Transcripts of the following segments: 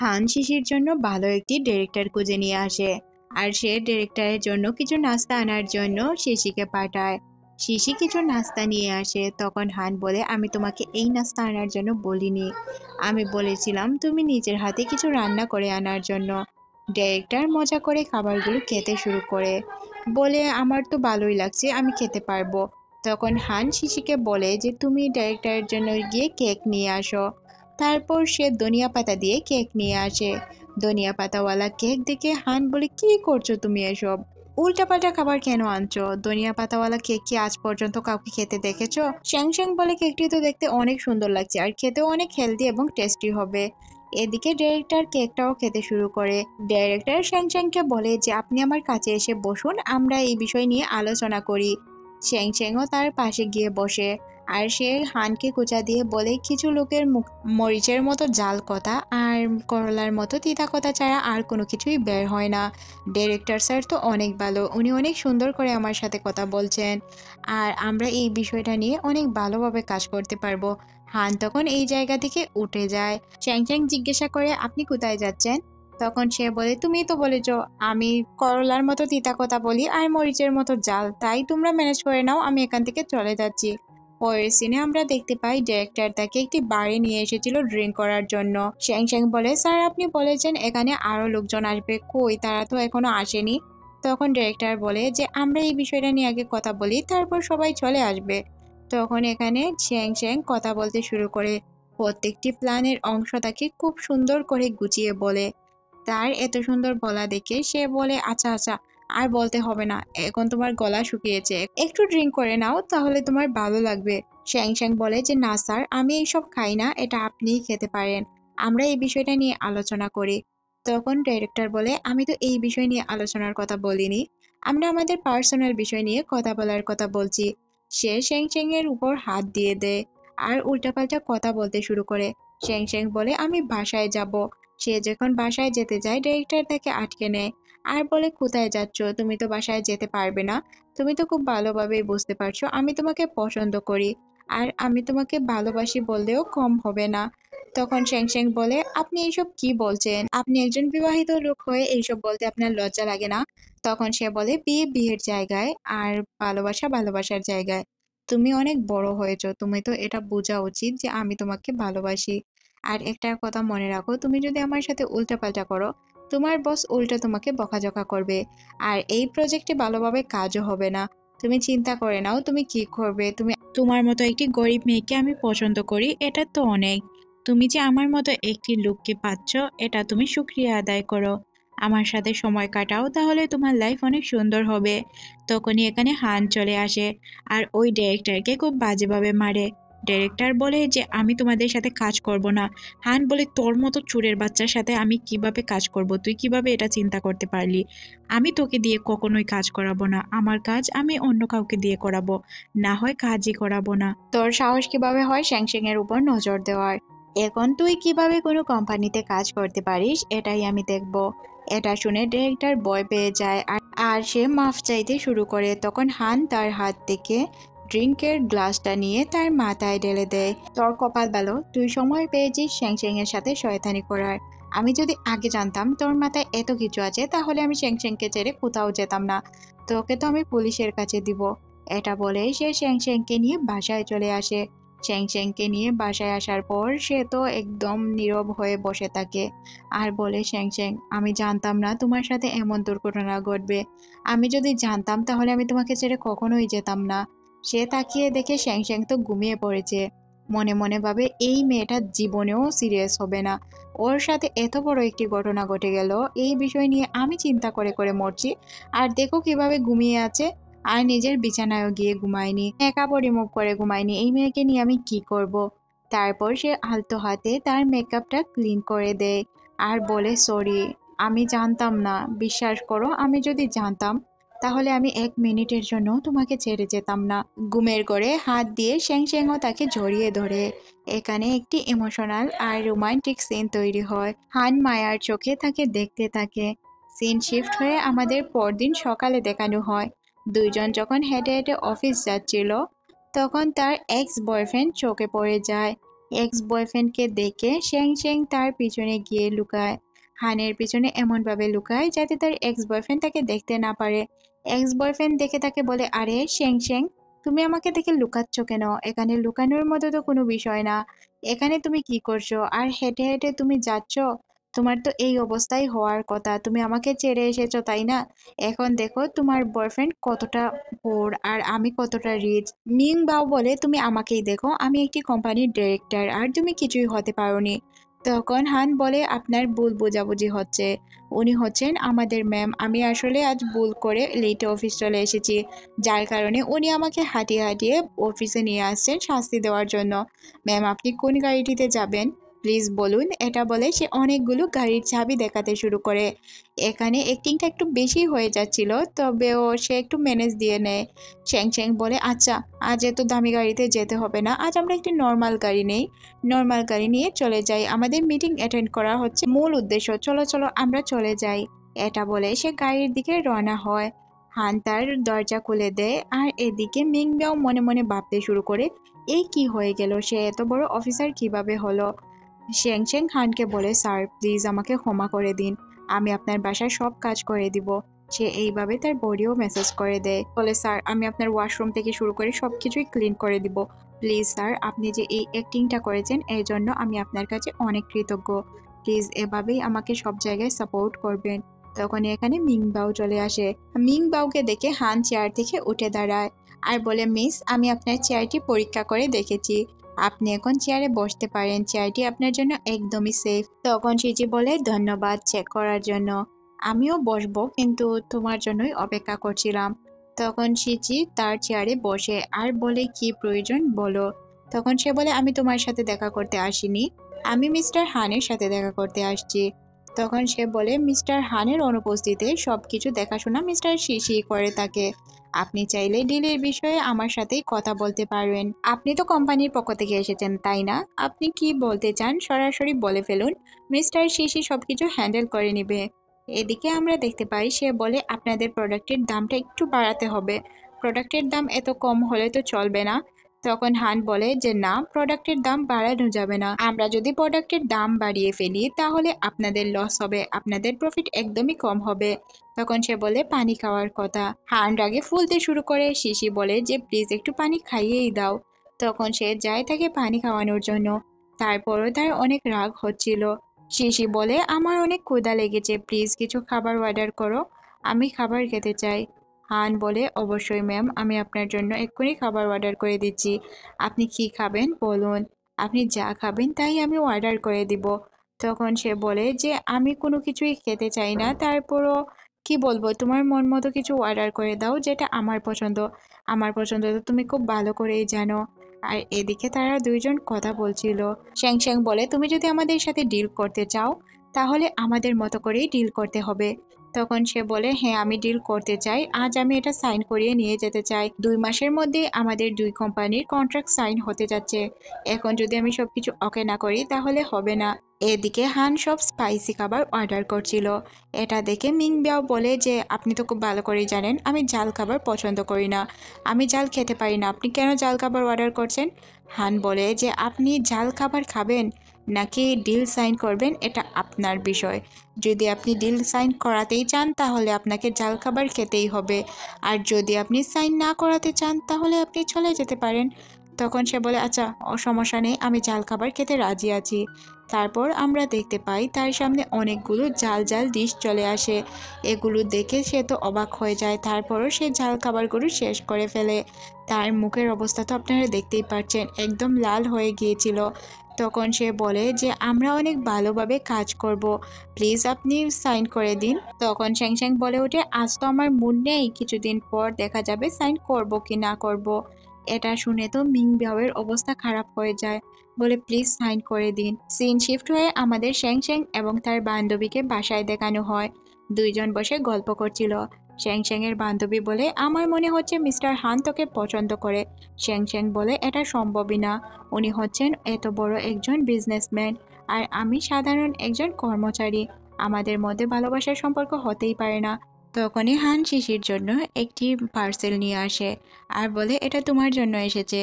হান শিশির জন্য ভালো একটি ডিরেক্টর খুঁজে নিয়ে আসে আর সে ডিরেক্টরের জন্য কিছু নাস্তা আনার জন্য শিশিকে পাঠায়। শিশি কিছু নাস্তা নিয়ে আসে, তখন হান বলে, আমি তোমাকে এই নাস্তা আনার জন্য বলিনি, আমি বলেছিলাম তুমি নিজের হাতে কিছু রান্না করে আনার জন্য। ডিরেক্টর মজা করে খাবারগুলো খেতে শুরু করে, বলে আমার তো ভালোই লাগছে, আমি খেতে পারবো। তখন হান শিশিকে বলে যে তুমি ডিরেক্টরের জন্য গিয়ে কেক নিয়ে আসো। তারপর সে ধনিয়া পাতা দিয়ে কেক নিয়ে আসে। ধনিয়া পাতাওয়ালা কেক দেখে হান বলে, কি করছো তুমি এসব? উল্টাপাল্টা খাবার কেন আনছো? ধনিয়া পাতাওয়ালা কেক কি আজ পর্যন্ত কাউকে খেতে দেখেছো? শ্যাং শ্যাং বলে, কেকটি তো দেখতে অনেক সুন্দর লাগছে আর খেতেও অনেক হেলদি এবং টেস্টি হবে। এদিকে ডিরেক্টর কেকটাও খেতে শুরু করে। ডিরেক্টর শ্যাং শ্যাংকে বলে যে আপনি আমার কাছে এসে বসুন, আমরা এই বিষয় নিয়ে আলোচনা করি। শ্যাং শ্যাংও তার পাশে গিয়ে বসে আর সে হানকে খোঁচা দিয়ে বলে, কিছু লোকের মুখ মরিচের মতো জাল কথা আর করলার মতো তিতা কথা ছাড়া আর কোনো কিছুই বের হয় না। ডিরেক্টর স্যার তো অনেক ভালো, উনি অনেক সুন্দর করে আমার সাথে কথা বলছেন আর আমরা এই বিষয়টা নিয়ে অনেক ভালোভাবে কাজ করতে পারবো। হান তখন এই জায়গা থেকে উঠে যায়। চ্যাং চ্যাং জিজ্ঞাসা করে, আপনি কোথায় যাচ্ছেন? তখন সে বলে, তুমি তো বলেছো আমি করলার মতো তিতা কথা বলি আর মরিচের মতো জাল, তাই তোমরা ম্যানেজ করে নাও, আমি এখান থেকে চলে যাচ্ছি। পরের সিনে আমরা দেখতে পাই ডিরেক্টর তাকে একটি বারে নিয়ে এসেছিল ড্রিঙ্ক করার জন্য। শ্যাং শ্যাং বলে, স্যার আপনি বলেছেন এখানে আরো লোকজন আসবে, কই তারা তো এখনো আসেনি। তখন ডিরেক্টর বলে যে আমরা এই বিষয়টা নিয়ে আগে কথা বলি, তারপর সবাই চলে আসবে। তখন এখানে শ্যাং শ্যাং কথা বলতে শুরু করে, প্রত্যেকটি প্ল্যানের অংশ তাকে খুব সুন্দর করে গুছিয়ে বলে। তার এত সুন্দর বলা দেখে সে বলে, আচ্ছা আচ্ছা, আর বলতে হবে না, এখন তোমার গলা শুকিয়েছে, একটু ড্রিঙ্ক করে নাও তাহলে তোমার ভালো লাগবে। শ্যাং শ্যাং বলে যে না স্যার, আমি এইসব খাই না, এটা আপনিই খেতে পারেন, আমরা এই বিষয়টা নিয়ে আলোচনা করি। তখন ডাইরেক্টর বলে, আমি তো এই বিষয় নিয়ে আলোচনার কথা বলিনি, আমরা আমাদের পার্সোনাল বিষয় নিয়ে কথা বলার কথা বলছি। সে শ্যাং শ্যাং এর উপর হাত দিয়ে দেয় আর উল্টাপাল্টা কথা বলতে শুরু করে। শ্যাং শ্যাং বলে, আমি বাসায় যাব। সে যখন বাসায় যেতে যায় ডিরেক্টর তাকে আটকে নেয় আর বলে, কোথায় যাচ্ছ? তুমি তো বাসায় যেতে পারবে না, তুমি তো খুব ভালোভাবেই বুঝতে পারছো আমি তোমাকে পছন্দ করি আর আমি তোমাকে ভালোবাসি বললেও কম হবে না। তখন শ্যাং শ্যাং বলে, আপনি এইসব কি বলছেন? আপনি একজন বিবাহিত লোক হয়ে এইসব বলতে আপনার লজ্জা লাগে না? তখন সে বলে, বিয়ে বিয়ের জায়গায় আর ভালোবাসা ভালোবাসার জায়গায়। তুমি অনেক বড় হয়েছো, তুমি তো এটা বোঝা উচিত যে আমি তোমাকে ভালোবাসি। আর একটা কথা মনে রাখো, তুমি যদি আমার সাথে উল্টাপাল্টা করো, তোমার বস উল্টা তোমাকে বকাঝকা করবে আর এই প্রজেক্টে ভালোভাবে কাজও হবে না। তুমি চিন্তা করে নাও তুমি কি করবে। তুমি তোমার মতো একটি গরিব মেয়েকে আমি পছন্দ করি, এটা তো অনেক। তুমি যে আমার মতো একটি লোককে পাচ্ছ, এটা তুমি শুকরিয়া আদায় করো, আমার সাথে সময় কাটাও, তাহলে তোমার লাইফ অনেক সুন্দর হবে। তখনই এখানে হান চলে আসে আর ওই ডিরেক্টরকে খুব বাজেভাবে মারে। ডিরেক্টর বলে যে আমি তোমাদের সাথে কাজ করব না। হান বলে, তোর মতো চোরের বাচ্চার সাথে আমি কিভাবে কাজ করব? তুই কিভাবে এটা চিন্তা করতে পারলি? আমি তোকে দিয়ে কখনোই কাজ করাবো না, আমার কাজ আমি অন্য কাউকে দিয়ে করাবো, না হয় কাজই করাবো না। তোর সাহস কিভাবে হয় শ্যাংশ্যাং এর উপর নজর দেওয়ার? এখন তুই কিভাবে কোনো কোম্পানিতে কাজ করতে পারিস এটাই আমি দেখব। এটা শুনে ডিরেক্টর ভয় পেয়ে যায় আর সে মাফ চাইতে শুরু করে। তখন হান তার হাত থেকে ড্রিঙ্কের গ্লাসটা নিয়ে তার মাথায় ঢেলে দেয়। তোর কপাল ভালো, তুই সময় পেয়েছিস শ্যাংশ্যাং এর সাথে শয়তানি করার। আমি যদি আগে জানতাম তোর মাথায় এত কিছু আছে, তাহলে আমি শ্যাংশ্যাংকে ছেড়ে কোথাও যেতাম না, তোকে তো আমি পুলিশের কাছে দিব। এটা বলে সে শ্যাংশ্যাংকে নিয়ে বাসায় চলে আসে। শ্যাংশ্যাংকে নিয়ে বাসায় আসার পর সে তো একদম নীরব হয়ে বসে থাকে আর বলে, শ্যাংশ্যাং আমি জানতাম না তোমার সাথে এমন দুর্ঘটনা ঘটবে, আমি যদি জানতাম তাহলে আমি তোমাকে ছেড়ে কখনোই যেতাম না। সে তাকিয়ে দেখে শ্যাংশ্যাং তো ঘুমিয়ে পড়েছে। মনে মনে ভাবে, এই মেয়েটা জীবনেও সিরিয়াস হবে না, ওর সাথে এত বড় একটি ঘটনা ঘটে গেল, এই বিষয় নিয়ে আমি চিন্তা করে করে মরছি, আর দেখো কিভাবে ঘুমিয়ে আছে, আর নিজের বিছানায়ও গিয়ে ঘুমায়নি, মেকআপও রিমুভ করে ঘুমায়নি, এই মেয়েকে নিয়ে আমি কি করব। তারপর সে আলতো হাতে তার মেকআপটা ক্লিন করে দেয় আর বলে, সরি, আমি জানতাম না, বিশ্বাস করো আমি যদি জানতাম তাহলে আমি 1 মিনিটের জন্য তোমাকে ছেড়ে যেতাম না। ঘুমের ঘরে হাত দিয়ে শ্যাং শ্যাংও তাকে জড়িয়ে ধরে। এখানে একটি ইমোশনাল আর রোমান্টিক সিন তৈরি হয়। হান মায়ার চোখে তাকে দেখতে থাকে। সিন শিফট হয়ে আমাদের পরদিন সকালে দেখানো হয়। দুইজন যখন হেঁটে হেঁটে অফিস যাচ্ছিল, তখন তার এক্স বয়ফ্রেন্ড চোখে পড়ে যায়। এক্স বয়ফ্রেন্ডকে দেখে শ্যাং শ্যাং তার পিছনে গিয়ে লুকায়। হানের পিছনে এমনভাবে লুকায় যাতে তার এক্স বয়ফ্রেন্ড তাকে দেখতে না পারে। এক্স বয়ফ্রেন্ড দেখে তাকে বলে, আরে শ্যাং শ্যাং, তুমি আমাকে দেখে লুকাচ্ছ কেন? এখানে লুকানোর মতো তো কোনো বিষয় না। এখানে তুমি কি করছো? আর হেঁটে হেঁটে তুমি যাচ্ছ? তোমার তো এই অবস্থাই হওয়ার কথা। তুমি আমাকে ছেড়ে এসেছো, তাই না? এখন দেখো তোমার বয়ফ্রেন্ড কতটা পোর আর আমি কতটা রিচ। মিং বাও বলে, তুমি আমাকেই দেখো, আমি একটি কোম্পানির ডিরেক্টর আর তুমি কিছুই হতে পারোনি। তখন হান বলে, আপনার ভুল বোঝাবুঝি হচ্ছে। উনি হচ্ছেন আমাদের ম্যাম। আমি আসলে আজ ভুল করে লেটে অফিস চলে এসেছি, যার কারণে উনি আমাকে হাঁটিয়ে হাঁটিয়ে অফিসে নিয়ে আসছেন শাস্তি দেওয়ার জন্য। ম্যাম, আপনি কোন গাড়িটিতে যাবেন প্লিজ বলুন। এটা বলে সে অনেকগুলো গাড়ির চাবি দেখাতে শুরু করে। এখানে অ্যাক্টিংটা একটু বেশি হয়ে যাচ্ছিল, তবেও সে একটু ম্যানেজ দিয়ে নেয়। শ্যাং শ্যাং বলে, আচ্ছা আজ এত দামি গাড়িতে যেতে হবে না, আজ আমরা একটি নর্মাল গাড়ি নেই, নর্মাল গাড়ি নিয়ে চলে যাই, আমাদের মিটিং অ্যাটেন্ড করা হচ্ছে মূল উদ্দেশ্য, চলো চলো আমরা চলে যাই। এটা বলে সে গাড়ির দিকে রওনা হয়। হান তার দরজা খুলে দেয় আর এদিকে মিং বিয়াও মনে মনে ভাবতে শুরু করে, এই কি হয়ে গেল, সে এত বড় অফিসার কিভাবে হলো। শ্যাং শ্যাং হানকে বলে, স্যার প্লিজ আমাকে ক্ষমা করে দিন, আমি আপনার বাসায় সব কাজ করে দিব। সে এইভাবে তার বডিও মেসেজ করে দেয়, বলে, স্যার আমি আপনার ওয়াশরুম থেকে শুরু করে সব কিছুই ক্লিন করে দিব। প্লিজ স্যার, আপনি যে এই অ্যাক্টিংটা করেছেন এর জন্য আমি আপনার কাছে অনেক কৃতজ্ঞ। প্লিজ এভাবেই আমাকে সব জায়গায় সাপোর্ট করবেন। তখন এখানে মিং বাও চলে আসে। মিং বাওকে দেখে হান চেয়ার থেকে উঠে দাঁড়ায় আর বলে, মিস, আমি আপনার চেয়ারটি পরীক্ষা করে দেখেছি, আপনি এখন চেয়ারে বসতে পারেন, চেয়ারটি আপনার জন্য একদমই সেফ। তখন সিজি বলে, ধন্যবাদ চেক করার জন্য, আমিও বসবো, কিন্তু তোমার জন্যই অপেক্ষা করছিলাম। তখন সিজি তার চেয়ারে বসে আর বলে, কি প্রয়োজন বলো। তখন সে বলে, আমি তোমার সাথে দেখা করতে আসিনি, আমি মিস্টার হানের সাথে দেখা করতে আসছি। তখন সে বলে, মিস্টার হানের অনুপস্থিতিতে সবকিছু দেখাশোনা মিস্টার শিশি করে থাকে, আপনি চাইলে ডিলের বিষয়ে আমার সাথেই কথা বলতে পারবেন। আপনি তো কোম্পানির পক্ষ থেকে এসেছেন, তাই না? আপনি কি বলতে চান সরাসরি বলে ফেলুন, মিস্টার শিশি সবকিছু হ্যান্ডেল করে নিবে। এদিকে আমরা দেখতে পাই সে বলে, আপনাদের প্রোডাক্টের দামটা একটু বাড়াতে হবে, প্রোডাক্টের দাম এত কম হলে তো চলবে না। তখন হান বলে যে না, প্রোডাক্টের দাম বাড়ানো যাবে না, আমরা যদি প্রোডাক্টের দাম বাড়িয়ে ফেলি তাহলে আপনাদের লস হবে, আপনাদের প্রফিট একদমই কম হবে। তখন সে বলে, পানি খাওয়ার কথা। হান রাগে ফুলতে শুরু করে। শিশি বলে যে প্লিজ একটু পানি খাইয়েই দাও। তখন সে যায় তাকে পানি খাওয়ানোর জন্য, তারপরও তার অনেক রাগ হচ্ছিল। শিশি বলে, আমার অনেক ক্ষুধা লেগেছে, প্লিজ কিছু খাবার অর্ডার করো, আমি খাবার খেতে চাই। হান বলে, অবশ্যই ম্যাম, আমি আপনার জন্য এক্ষুনি খাবার অর্ডার করে দিচ্ছি, আপনি কি খাবেন বলুন, আপনি যা খাবেন তাই আমি অর্ডার করে দিব। তখন সে বলে যে আমি কোনো কিছুই খেতে চাই না, তারপরও কি বলবো, তোমার মন মতো কিছু অর্ডার করে দাও যেটা আমার পছন্দ, আমার পছন্দ তো তুমি খুব ভালো করেই জানো। আর এদিকে তারা দুইজন কথা বলছিল। শ্যাং শ্যাং বলে, তুমি যদি আমাদের সাথে ডিল করতে চাও তাহলে আমাদের মতো করেই ডিল করতে হবে। তখন সে বলে, হ্যাঁ আমি ডিল করতে চাই, আজ আমি এটা সাইন করিয়ে নিয়ে যেতে চাই, 2 মাসের মধ্যে আমাদের 2 কোম্পানির কন্ট্রাক্ট সাইন হতে যাচ্ছে, এখন যদি আমি সবকিছু ওকে না করি তাহলে হবে না। এদিকে হান সব স্পাইসি খাবার অর্ডার করছিল। এটা দেখে মিং বিয়াও বলে যে আপনি তো খুব ভালো করেই জানেন আমি ঝাল খাবার পছন্দ করি না, আমি ঝাল খেতে পারি না, আপনি কেন ঝাল খাবার অর্ডার করছেন? হান বলে যে আপনি ঝাল খাবার খাবেন নাকি ডিল সাইন করবেন এটা আপনার বিষয়, যদি আপনি ডিল সাইন করাতেই চান তাহলে আপনাকে ঝাল খাবার খেতেই হবে, আর যদি আপনি সাইন না করাতে চান তাহলে আপনি চলে যেতে পারেন। তখন সে বলে, আচ্ছা সমস্যা নেই, আমি ঝাল খাবার খেতে রাজি আছি। তারপর আমরা দেখতে পাই তার সামনে অনেকগুলো জাল জাল ডিশ চলে আসে, এগুলো দেখে সে তো অবাক হয়ে যায়, তারপরও সে ঝাল খাবারগুলো শেষ করে ফেলে। তার মুখের অবস্থা তো আপনারা দেখতেই পাচ্ছেন, একদম লাল হয়ে গিয়েছিল। তখন সে বলে যে আমরা অনেক ভালোভাবে কাজ করব, প্লিজ আপনি সাইন করে দিন। তখন শ্যাং শ্যাং বলে ওঠে, আজ তো আমার মুড নেই, কিছুদিন পর দেখা যাবে সাইন করব কি না করব। এটা শুনে তো মিং বিয়াওয়ের অবস্থা খারাপ হয়ে যায়, বলে প্লিজ সাইন করে দিন। সিন শিফট হয়ে আমাদের শ্যাং শ্যাং এবং তার বান্ধবীকে বাসায় দেখানো হয়, দুইজন বসে গল্প করছিল। শ্যাং শ্যাং এর বান্ধবী বলে, আমার মনে হচ্ছে মিস্টার হান তোকে পছন্দ করে। শ্যাং শ্যাং বলে, এটা সম্ভবই না, উনি হচ্ছেন এত বড় একজন বিজনেসম্যান আর আমি সাধারণ একজন কর্মচারী, আমাদের মধ্যে ভালোবাসার সম্পর্ক হতেই পারে না। তখনই হান শিশির জন্য একটি পার্সেল নিয়ে আসে আর বলে, এটা তোমার জন্য এসেছে।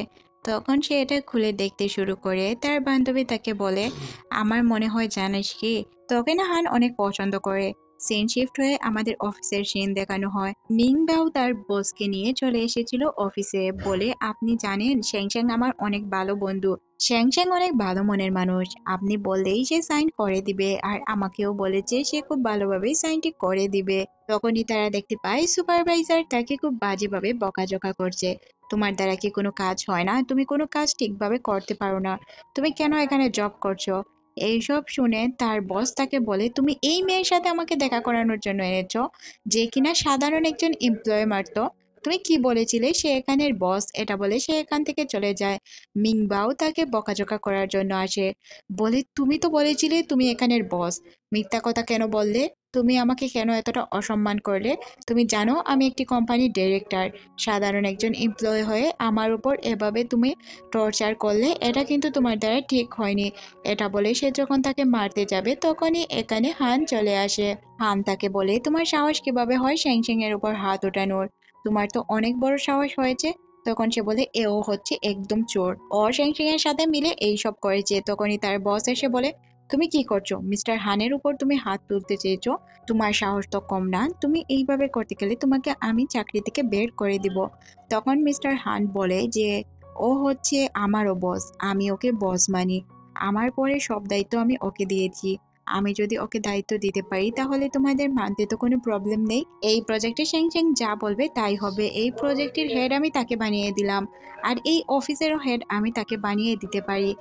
তখন সে এটা খুলে দেখতে শুরু করে। তার বান্ধবী তাকে বলে, আমার মনে হয় জানিস কি, তোকে না হান অনেক পছন্দ করে। সিন শিফট হয়ে আমাদের অফিসের সিন দেখানো হয়। মিং বাও তার বসকে নিয়ে চলে এসেছিল অফিসে, বলে আপনি জানেন শ্যাং শ্যাং আমার অনেক ভালো বন্ধু। শ্যাং শ্যাং অনেক ভালো মনের মানুষ, আপনি বললেই সে সাইন করে দিবে, আর আমাকেও বলেছে সে খুব ভালোভাবেই সাইনটি করে দিবে। তখনই তারা দেখতে পায় সুপারভাইজার তাকে খুব বাজেভাবে বকাঝকা করছে। তোমার দ্বারা কি কোনো কাজ হয় না? তুমি কোনো কাজ ঠিকভাবে করতে পারো না, তুমি কেন এখানে জব করছো? এইসব শুনে তার বস তাকে বলে, তুমি এই মেয়ের সাথে আমাকে দেখা করানোর জন্য এনেছো, যে কিনা সাধারণ একজন এমপ্লয় মাত্র। তুমি কি বলেছিলে সে এখানের বস? এটা বলে সে এখান থেকে চলে যায়। মিংবাও তাকে বকাঝকা করার জন্য আসে, বলে তুমি তো বলেছিলে তুমি এখানের বস, মিথ্যা কথা কেন বললে? তুমি আমাকে কেন এতটা অসম্মান করলে? তুমি জানো আমি একটি কোম্পানির ডিরেক্টর, সাধারণ একজন এমপ্লয় হয়ে আমার উপর এভাবে তুমি টর্চার করলে, এটা কিন্তু তোমার দ্বারা ঠিক হয়নি। এটা বলে সে যখন তাকে মারতে যাবে তখনই এখানে হান চলে আসে। হান তাকে বলে, তোমার সাহস কিভাবে হয় শ্যাং শ্যাং এর উপর হাত ওঠানোর? তোমার তো অনেক বড় সাহস হয়েছে। তখন সে বলে, এও হচ্ছে একদম চোর, ও শ্যাং শ্যাং এর সাথে মিলে এইসব করেছে। তখনই তার বস এসে বলে, তুমি কি করছো? মিস্টার হানের উপর তুমি হাত তুলতে চেয়েছো, তোমার সাহস তো কম না, তুমি এইভাবে করতে গেলে তোমাকে আমি চাকরি থেকে বের করে দিব। তখন মিস্টার হান বলে যে ও হচ্ছে আমারও বস, আমি ওকে বস মানি, আমার পরে সব দায়িত্ব আমি ওকে দিয়েছি। আমি যদি ওকে দায়িত্ব দিতে পারি তাহলে তোমাদের মানতে তো কোনো প্রবলেম নেই। এই প্রজেক্টে শ্যাং শ্যাং যা বলবে তাই হবে। এই প্রজেক্টের হেড আমি তাকে বানিয়ে দিলাম, আর এই অফিসেরও হেড আমি তাকে বানিয়ে দিতে পারি।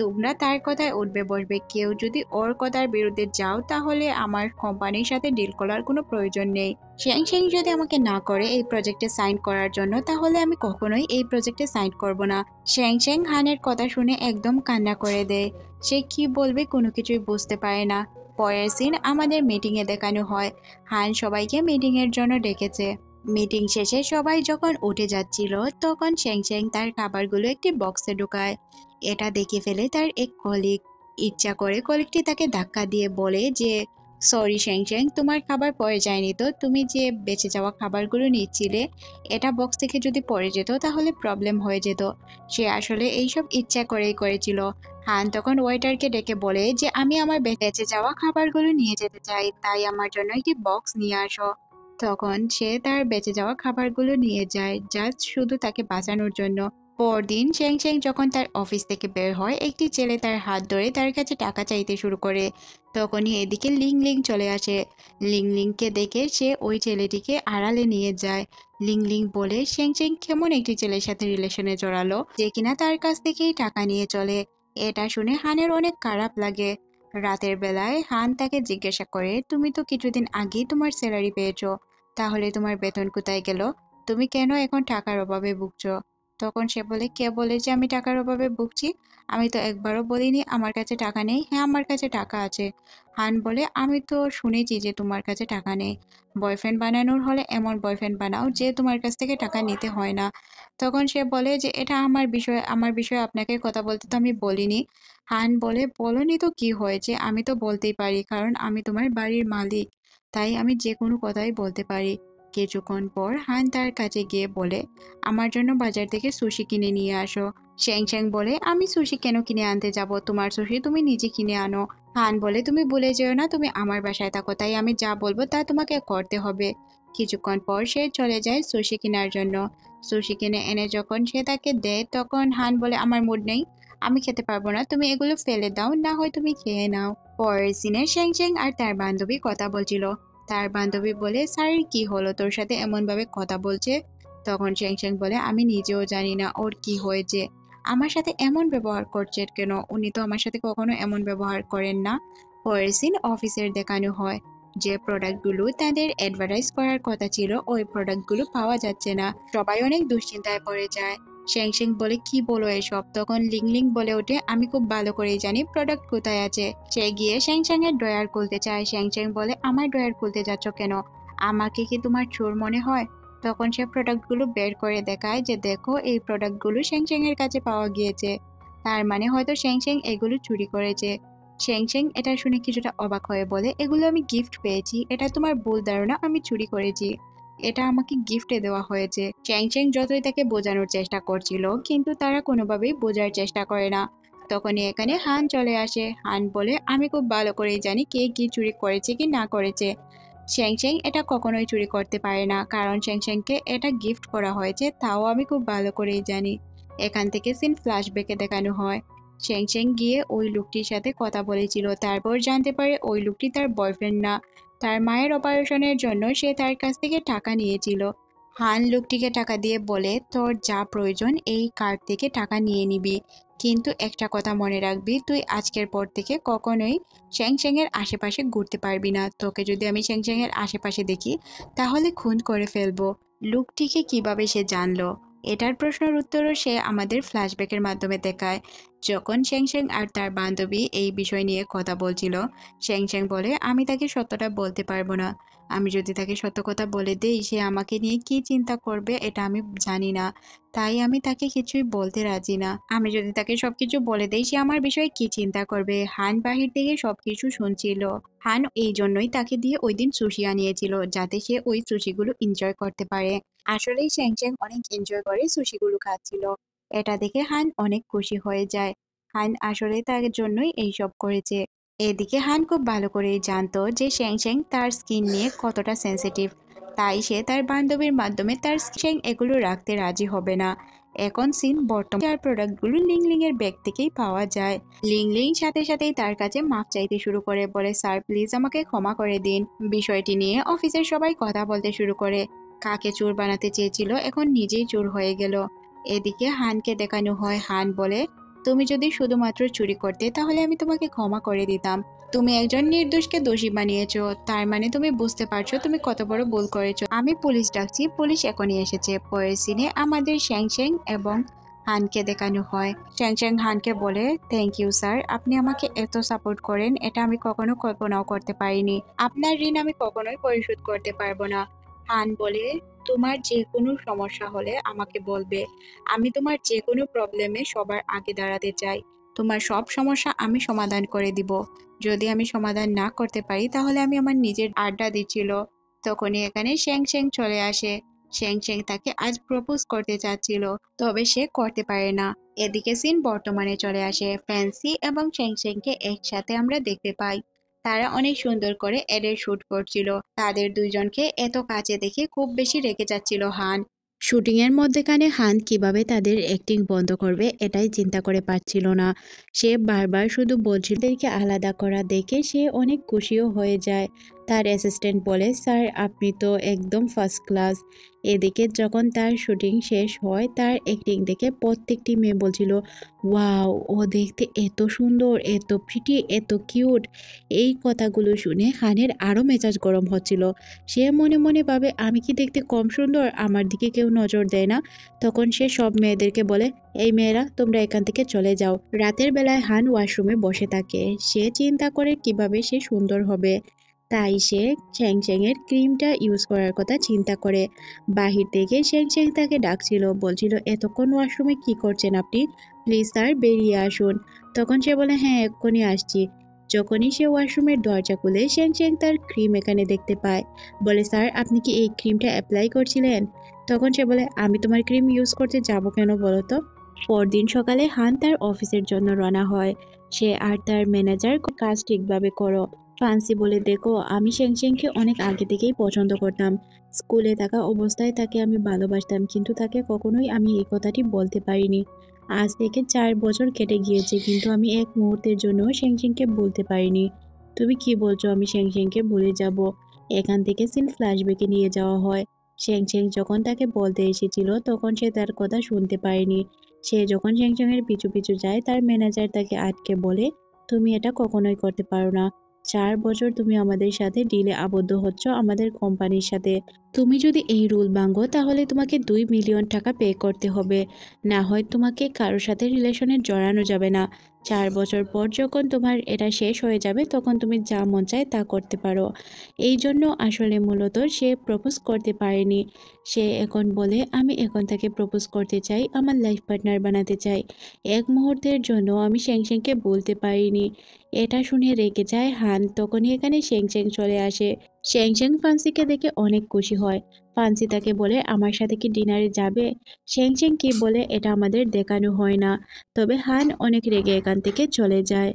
তোমরা তার কথায় উঠবে বসবে, কেউ যদি ওর কথার বিরুদ্ধে যাও তাহলে আমার কোম্পানির সাথে ডিল করার কোনো প্রয়োজন নেই। শ্যাং শ্যাং যদি আমাকে না করে এই প্রজেক্টে সাইন করার জন্য, তাহলে আমি কখনোই এই প্রজেক্টে সাইন করব না। শ্যাং শ্যাং হানের কথা শুনে একদম কান্না করে দেয়। সে কি বলবে কোনো কিছুই বুঝতে পারে না। পরের সিন আমাদের মিটিংয়ে দেখানো হয়। হান সবাইকে মিটিং এর জন্য ডেকেছে। মিটিং শেষে সবাই যখন উঠে যাচ্ছিল তখন শ্যাং শ্যাং তার খাবারগুলো একটি বক্সে ঢুকায়। এটা দেখে ফেলে তার এক কলিগ। ইচ্ছা করে কলিগটি তাকে ধাক্কা দিয়ে বলে যে সরি শ্যাং শ্যাং, তোমার খাবার পড়ে যায়নি তো, তুমি যে বেঁচে যাওয়া খাবারগুলো নিচ্ছিলে, এটা বক্স থেকে যদি পড়ে যেত তাহলে প্রবলেম হয়ে যেত। সে আসলে এইসব ইচ্ছা করেই করেছিল। হান তখন ওয়েটারকে ডেকে বলে যে আমি আমার বেঁচে যাওয়া খাবারগুলো নিয়ে যেতে চাই, তাই আমার জন্য একটি বক্স নিয়ে আসো। তখন সে তার বেঁচে যাওয়া খাবারগুলো নিয়ে যায়, জাস্ট শুধু তাকে বাঁচানোর জন্য। পরদিন শ্যাং শ্যাং যখন তার অফিস থেকে বের হয়, একটি ছেলে তার হাত ধরে তার কাছে টাকা চাইতে শুরু করে। তখনই এদিকে লিং লিং চলে আসে। লিং লিংকে দেখে সে ওই ছেলেটিকে আড়ালে নিয়ে যায়। লিং লিং বলে শ্যাং শ্যাং কেমন একটি ছেলের সাথে রিলেশনে জড়ালো, যে কিনা তার কাছ থেকেই টাকা নিয়ে চলে। এটা শুনে হানের অনেক খারাপ লাগে। রাতের বেলায় হান তাকে জিজ্ঞাসা করে, তুমি তো কিছুদিন আগেই তোমার স্যালারি পেয়েছো, তাহলে তোমার বেতন কোথায় গেল? তুমি কেন এখন টাকার অভাবে ভুগছো? তখন সে বলে, কে বলেছে আমি টাকার অভাবে ভুগছি? আমি তো একবারও বলিনি আমার কাছে টাকা নেই। হ্যাঁ, আমার কাছে টাকা আছে। হান বলে, আমি তো শুনেছি যে তোমার কাছে টাকা নেই। বয়ফ্রেন্ড বানানোর হলে এমন বয়ফ্রেন্ড বানাও যে তোমার কাছ থেকে টাকা নিতে হয় না। তখন সে বলে যে এটা আমার বিষয়ে আপনাকে কথা বলতে তো আমি বলিনি। হান বলে, বলনি তো কি হয়েছে, আমি তো বলতেই পারি, কারণ আমি তোমার বাড়ির মালিক, তাই আমি যে কোনো কথাই বলতে পারি। কিছুক্ষণ পর হান তার কাছে গিয়ে বলে, আমার জন্য বাজার থেকে সুশি কিনে নিয়ে আসো। শ্যাং শ্যাং বলে, আমি সুশি কেন কিনে আনতে যাব, তোমার সুশি তুমি নিজে কিনে আনো। হান বলে, তুমি ভুলে যেও না তুমি আমার বাসায় থাকো, তাই আমি যা বলবো তা তোমাকে করতে হবে। কিছুক্ষণ পর সে চলে যায় সুশি কেনার জন্য। সুশি কিনে এনে যখন সে তাকে দেয় তখন হান বলে, আমার মুড নেই, আমি খেতে পারবো না, তুমি এগুলো ফেলে দাও, না হয় তুমি খেয়ে নাও। পরের সিনে শ্যাং শ্যাং আর তার বান্ধবী কথা বলছিল। তার বান্ধবী বলে, স্যারের কি হলো, তোর সাথে এমন ভাবে কথা বলছে? তখন শ্যাং শ্যাং বলে, আমি নিজেও জানি না ওর কি হয়েছে, আমার সাথে এমন ব্যবহার করছে কেন, উনি তো আমার সাথে কখনো এমন ব্যবহার করেন না। পরের সিন অফিসের দেখানো হয়। যে প্রোডাক্টগুলো তাদের অ্যাডভার্টাইজ করার কথা ছিল ওই প্রোডাক্টগুলো পাওয়া যাচ্ছে না, সবাই অনেক দুশ্চিন্তায় পড়ে যায়। শ্যাং শ্যাং বলে, কি বলো এসব? তখন লিং লিং বলে ওঠে, আমি খুব ভালো করেই জানি প্রোডাক্ট কোথায় আছে। সে গিয়ে শ্যাং শ্যাং এর ড্রয়ার খুলতে চায়। শ্যাং শ্যাং বলে, আমার ড্রয়ার খুলতে যাচ্ছ কেন, আমাকে কি তোমার চোর মনে হয়? তখন সে প্রোডাক্টগুলো বের করে দেখায় যে দেখো এই প্রোডাক্টগুলো শ্যাং শ্যাং এর কাছে পাওয়া গিয়েছে, তার মানে হয়তো শ্যাং শ্যাং এগুলো চুরি করেছে। শ্যাং শ্যাং এটা শুনে কিছুটা অবাক হয়ে বলে, এগুলো আমি গিফট পেয়েছি, এটা তোমার ভুল ধারণা, আমি চুরি করেছি। এটা আমাকে গিফটে দেওয়া হয়েছে। চ্যাং চ্যাং যতই তাকে বোঝানোর চেষ্টা করছিল কিন্তু তারা কোনোভাবেই বোঝার চেষ্টা করে না। তখনই এখানে হান চলে আসে। হান বলে আমি খুব ভালো করেই জানি কে কি চুরি করেছে কি না করেছে। চ্যাং চ্যাং এটা কখনোই চুরি করতে পারে না, কারণ চ্যাং চ্যাংকে এটা গিফট করা হয়েছে, তাও আমি খুব ভালো করেই জানি। এখান থেকে সিন ফ্ল্যাশব্যাকে দেখানো হয়। চ্যাং চ্যাং গিয়ে ওই লোকটির সাথে কথা বলেছিল, তারপর জানতে পারে ওই লোকটি তার বয়ফ্রেন্ড না, তার মায়ের অপারেশনের জন্য সে তার কাছ থেকে টাকা নিয়েছিল। হান লোকটিকে টাকা দিয়ে বলে তোর যা প্রয়োজন এই কার্ড থেকে টাকা নিয়ে নিবি, কিন্তু একটা কথা মনে রাখবি, তুই আজকের পর থেকে কখনোই চ্যাং চ্যাং এর আশেপাশে ঘুরতে পারবি না। তোকে যদি আমি চ্যাং চ্যাং এর আশেপাশে দেখি তাহলে খুন করে ফেলবো। লোকটিকে কিভাবে সে জানলো, এটার প্রশ্নের উত্তরও সে আমাদের ফ্ল্যাশব্যাকের মাধ্যমে দেখায়। যখন চ্যাং চ্যাং আর তার বান্ধবী এই বিষয় নিয়ে কথা বলছিল, চ্যাং চ্যাং বলে আমি তাকে সত্যটা বলতে পারবো না। আমি যদি তাকে সত্য কথা বলে দেই সে আমাকে নিয়ে কি চিন্তা করবে এটা আমি জানি না, তাই আমি তাকে কিছুই বলতে রাজি না। আমি যদি তাকে সবকিছু বলে দেই সে আমার বিষয়ে কি চিন্তা করবে। হান বাহির থেকে সবকিছু শুনছিল। হান এই জন্যই তাকে দিয়ে ওই দিন সুশি আনিয়েছিল, যাতে সে ওই সুশিগুলো এনজয় করতে পারে। আসলেই চ্যাং চ্যাং অনেক এনজয় করে সুশিগুলো খাচ্ছিল। এটা দেখে হান অনেক খুশি হয়ে যায়। হান আসলে তার জন্যই এইসব করেছে। এদিকে হান খুব ভালো করেই জানতো যে চ্যাং চ্যাং তার স্কিন নিয়ে কতটা সেনসিটিভ, তাই সে তার বান্ধবীর মাধ্যমে তার চ্যাং এগুলো রাখতে রাজি হবে না। এখন সিন বর্তমানে আর প্রোডাক্টগুলো লিং লিং এর ব্যাগ থেকেই পাওয়া যায়। লিং লিং সাথে সাথেই তার কাছে মাপ চাইতে শুরু করে, বলে স্যার প্লিজ আমাকে ক্ষমা করে দিন। বিষয়টি নিয়ে অফিসের সবাই কথা বলতে শুরু করে। কাকে চোর বানাতে চেয়েছিল এখন নিজেই চোর হয়ে গেল। এদিকে হানকে দেখানো হয়। হান বলে তুমি যদি শুধুমাত্র চুরি করতে তাহলে আমি তোমাকে ক্ষমা করে দিতাম। তুমি একজন নির্দোষকে দোষী বানিয়েছো, তার মানে তুমি বুঝতে পারছো তুমি কত বড় ভুল করেছো। আমি পুলিশ ডাকছি, পুলিশ এখনই এসেছে। পরের সিনে আমাদের শ্যাং শ্যাং এবং হানকে দেখানো হয়। শ্যাং শ্যাং হানকে বলে থ্যাংক ইউ স্যার, আপনি আমাকে এত সাপোর্ট করেন এটা আমি কখনো কল্পনাও করতে পারিনি। আপনার ঋণ আমি কখনোই পরিশোধ করতে পারবো না। হান বলে তোমার যে কোনো সমস্যা হলে আমাকে বলবে, আমি তোমার যে কোনো প্রবলেমে সবার আগে দাঁড়াতে চাই। তোমার সব সমস্যা আমি সমাধান করে দিব। যদি আমি সমাধান না করতে পারি তাহলে আমি আমার নিজের আড্ডা দিচ্ছিল। তখনই এখানে শ্যাং শ্যাং চলে আসে। শ্যাং শ্যাং তাকে আজ প্রপোজ করতে চাচ্ছিল, তবে সে করতে পারে না। এদিকে সিন বর্তমানে চলে আসে। ফ্যান্সি এবং শ্যাং শ্যাংকে একসাথে আমরা দেখতে পাই। তারা অনেক সুন্দর করে এডের শুট করছিল। তাদের দুইজনকে এত কাছে দেখে খুব বেশি রেগে যাচ্ছিল হান। শুটিং এর মধ্যেখানে হান কিভাবে তাদের অ্যাক্টিং বন্ধ করবে এটাই চিন্তা করে পারছিল না। সে বারবার শুধু বলছিল, তাদেরকে আলাদা করা দেখে সে অনেক খুশিও হয়ে যায়। তার অ্যাসিস্ট্যান্ট বলে স্যার আপনি তো একদম ফার্স্ট ক্লাস। এদিকে যখন তার শুটিং শেষ হয় তার অ্যাক্টিং দেখে প্রত্যেকটি মেয়ে বলছিল ওয়াও ও দেখতে এত সুন্দর, এত প্রিটি, এত কিউট। এই কথাগুলো শুনে হানের আরও মেজাজ গরম হচ্ছিল। সে মনে মনে ভাবে আমি কি দেখতে কম সুন্দর, আমার দিকে কেউ নজর দেয় না। তখন সে সব মেয়েদেরকে বলে এই মেয়েরা তোমরা এখান থেকে চলে যাও। রাতের বেলায় হান ওয়াশরুমে বসে থাকে। সে চিন্তা করে কিভাবে সে সুন্দর হবে, তাই সে শ্যাং চ্যাং এর ক্রিমটা ইউজ করার কথা চিন্তা করে। বাহির থেকে শ্যাং চ্যাং তাকে ডাকছিল, বলছিল এতক্ষণ ওয়াশরুমে কি করছেন আপনি, প্লিজ স্যার বেরিয়ে আসুন। তখন সে বলে হ্যাঁ এক্ষুনি আসছি। যখনই সে ওয়াশরুমের দরজা খুলে শ্যাং চ্যাং তার ক্রিম এখানে দেখতে পায়। বলে স্যার আপনি কি এই ক্রিমটা অ্যাপ্লাই করছিলেন? তখন সে বলে আমি তোমার ক্রিম ইউজ করতে যাব কেন বলো তো। পরদিন সকালে হান তার অফিসের জন্য রওনা হয়। সে আর তার ম্যানেজার কাজ ঠিকভাবে করো। ফ্রান্সি বলে দেখো আমি শ্যাং চ্যাংকে অনেক আগে থেকেই পছন্দ করতাম। স্কুলে থাকা অবস্থায় তাকে আমি ভালোবাসতাম, কিন্তু তাকে কখনোই আমি এই কথাটি বলতে পারিনি। আজ থেকে 4 বছর কেটে গিয়েছে কিন্তু আমি এক মুহূর্তের জন্য শ্যাং চ্যাংকে বলতে পারিনি। তুমি কি বলছো আমি শ্যাং চ্যাংকে ভুলে যাব? এখান থেকে সিন ফ্ল্যাশব্যাকে নিয়ে যাওয়া হয়। শ্যাং চ্যাং যখন তাকে বলতে এসেছিল তখন সে তার কথা শুনতে পারেনি। সে যখন শ্যাং চ্যাং এর পিছু পিছু যায় তার ম্যানেজার তাকে আটকে বলে তুমি এটা কখনোই করতে পারো না। 4 বছর তুমি আমাদের সাথে ডিলে আবদ্ধ হচ্ছ আমাদের কোম্পানির সাথে। তুমি যদি এই রুল ভাঙো তাহলে তোমাকে 2 মিলিয়ন টাকা পে করতে হবে, না হয় তোমাকে কারোর সাথে রিলেশনে জড়ানো যাবে না। 4 বছর পর যখন তোমার এটা শেষ হয়ে যাবে তখন তুমি যা মন চায় তা করতে পারো। এই জন্য আসলে মূলত সে প্রপোজ করতে পারেনি। সে এখন বলে আমি এখন তাকে প্রপোজ করতে চাই, আমার লাইফ পার্টনার বানাতে চাই। এক মুহূর্তের জন্য আমি শ্যাং চ্যাংকে বলতে পারিনি। এটা শুনে রেগে যায় হান। তখনই এখানে শ্যাং চ্যাং চলে আসে। শ্যাং শ্যাং ফান্সিকে দেখে অনেক খুশি হয়। ফান্সি তাকে বলে, আমার সাথে কি ডিনারে যাবে? শ্যাং শ্যাং কি বলে, এটা আমাদের দেখানো হয় না। তবে হান অনেক রেগে এখান থেকে চলে যায়।